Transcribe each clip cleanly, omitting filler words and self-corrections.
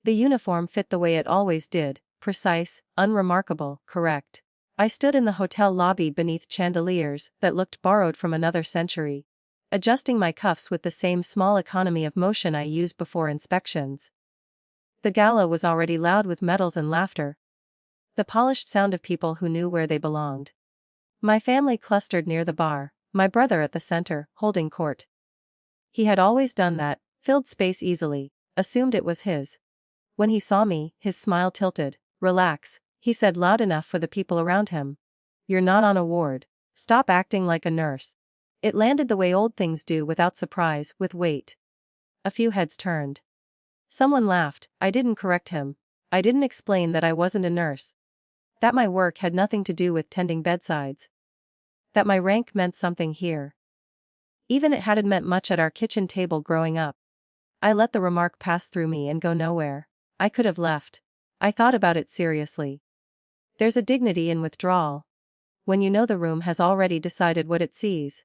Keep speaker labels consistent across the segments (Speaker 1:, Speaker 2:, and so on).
Speaker 1: The uniform fit the way it always did, precise, unremarkable, correct. I stood in the hotel lobby beneath chandeliers that looked borrowed from another century, adjusting my cuffs with the same small economy of motion I used before inspections. The gala was already loud with medals and laughter, the polished sound of people who knew where they belonged. My family clustered near the bar, my brother at the center, holding court. He had always done that, filled space easily, assumed it was his. When he saw me, his smile tilted. "Relax," he said loud enough for the people around him. "You're not on a ward. Stop acting like a nurse." It landed the way old things do, without surprise, with weight. A few heads turned. Someone laughed. I didn't correct him. I didn't explain that I wasn't a nurse. That my work had nothing to do with tending bedsides. That my rank meant something here. Even it hadn't meant much at our kitchen table growing up. I let the remark pass through me and go nowhere. I could have left. I thought about it seriously. There's a dignity in withdrawal, when you know the room has already decided what it sees.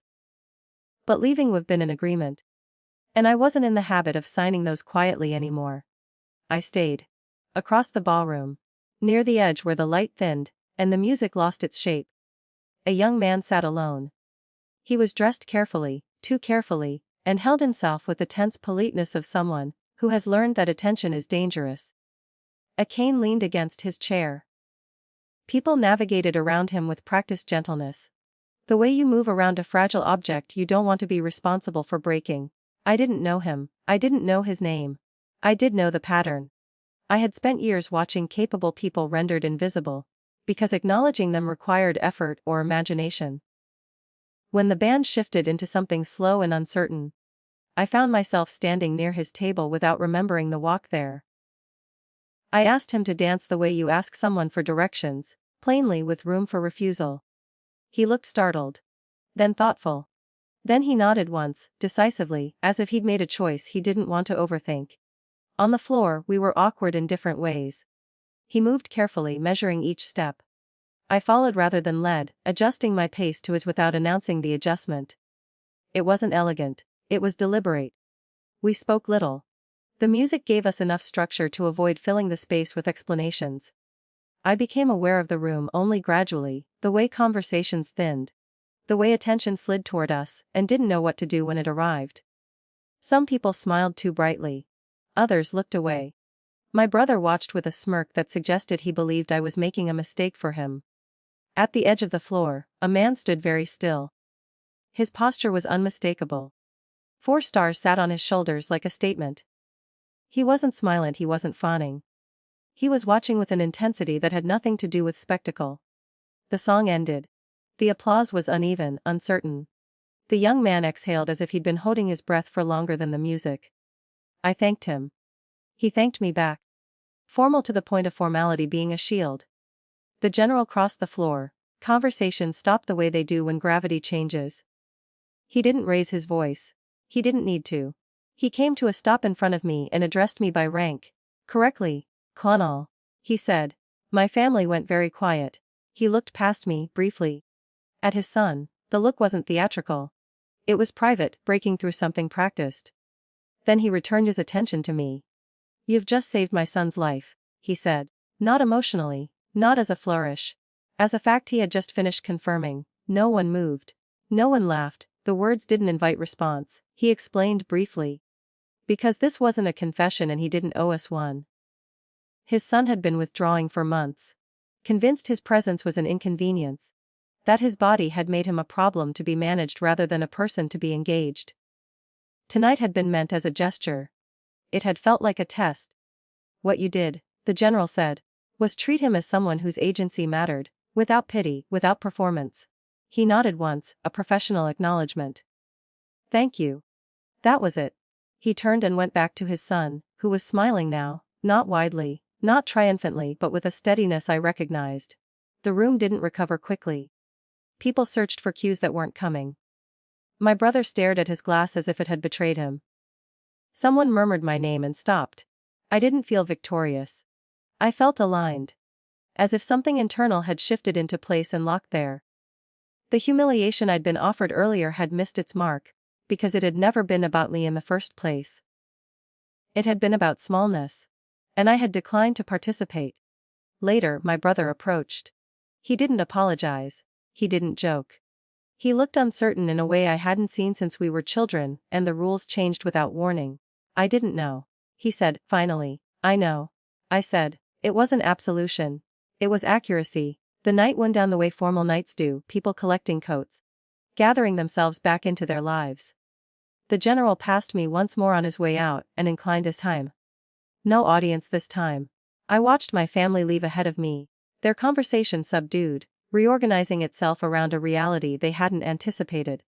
Speaker 1: But leaving would have been an agreement. And I wasn't in the habit of signing those quietly anymore. I stayed. Across the ballroom, near the edge where the light thinned, and the music lost its shape. A young man sat alone. He was dressed carefully, too carefully, and held himself with the tense politeness of someone who has learned that attention is dangerous. A cane leaned against his chair. People navigated around him with practiced gentleness. The way you move around a fragile object you don't want to be responsible for breaking. I didn't know him. I didn't know his name. I did know the pattern. I had spent years watching capable people rendered invisible, because acknowledging them required effort or imagination. When the band shifted into something slow and uncertain, I found myself standing near his table without remembering the walk there. I asked him to dance the way you ask someone for directions, plainly with room for refusal. He looked startled. Then thoughtful. Then he nodded once, decisively, as if he'd made a choice he didn't want to overthink. On the floor, we were awkward in different ways. He moved carefully, measuring each step. I followed rather than led, adjusting my pace to his without announcing the adjustment. It wasn't elegant. It was deliberate. We spoke little. The music gave us enough structure to avoid filling the space with explanations. I became aware of the room only gradually, the way conversations thinned. The way attention slid toward us, and didn't know what to do when it arrived. Some people smiled too brightly. Others looked away. My brother watched with a smirk that suggested he believed I was making a mistake for him. At the edge of the floor, a man stood very still. His posture was unmistakable. 4 stars sat on his shoulders like a statement. He wasn't smiling, he wasn't fawning. He was watching with an intensity that had nothing to do with spectacle. The song ended. The applause was uneven, uncertain. The young man exhaled as if he'd been holding his breath for longer than the music. I thanked him. He thanked me back. Formal to the point of formality being a shield. The general crossed the floor. Conversations stopped the way they do when gravity changes. He didn't raise his voice. He didn't need to. He came to a stop in front of me and addressed me by rank. Correctly. "Colonel," he said. My family went very quiet. He looked past me, briefly. At his son. The look wasn't theatrical. It was private, breaking through something practiced. Then he returned his attention to me. "You've just saved my son's life," he said. Not emotionally, not as a flourish. As a fact he had just finished confirming. No one moved. No one laughed. The words didn't invite response. He explained briefly. Because this wasn't a confession and he didn't owe us one. His son had been withdrawing for months. Convinced his presence was an inconvenience. That his body had made him a problem to be managed rather than a person to be engaged. Tonight had been meant as a gesture. It had felt like a test. What you did, the general said, was treat him as someone whose agency mattered, without pity, without performance. He nodded once, a professional acknowledgement. Thank you. That was it. He turned and went back to his son, who was smiling now, not widely, not triumphantly, but with a steadiness I recognized. The room didn't recover quickly. People searched for cues that weren't coming. My brother stared at his glass as if it had betrayed him. Someone murmured my name and stopped. I didn't feel victorious. I felt aligned. As if something internal had shifted into place and locked there. The humiliation I'd been offered earlier had missed its mark, because it had never been about me in the first place. It had been about smallness. and I had declined to participate. Later, my brother approached. He didn't apologize. He didn't joke. He looked uncertain in a way I hadn't seen since we were children, and the rules changed without warning. I didn't know. He said, finally. I know. I said. It wasn't absolution. It was accuracy. The night went down the way formal nights do, people collecting coats, gathering themselves back into their lives. The general passed me once more on his way out and inclined his time. No audience this time. I watched my family leave ahead of me, their conversation subdued, reorganizing itself around a reality they hadn't anticipated.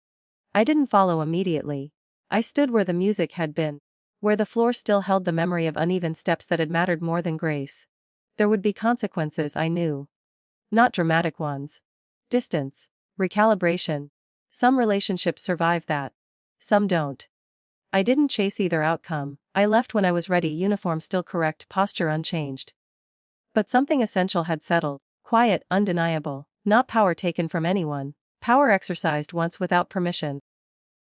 Speaker 1: I didn't follow immediately. I stood where the music had been, where the floor still held the memory of uneven steps that had mattered more than grace. There would be consequences, I knew. Not dramatic ones. Distance. Recalibration. Some relationships survive that. Some don't. I didn't chase either outcome. I left when I was ready, uniform still correct, posture unchanged. But something essential had settled. Quiet, undeniable. Not power taken from anyone. Power exercised once without permission.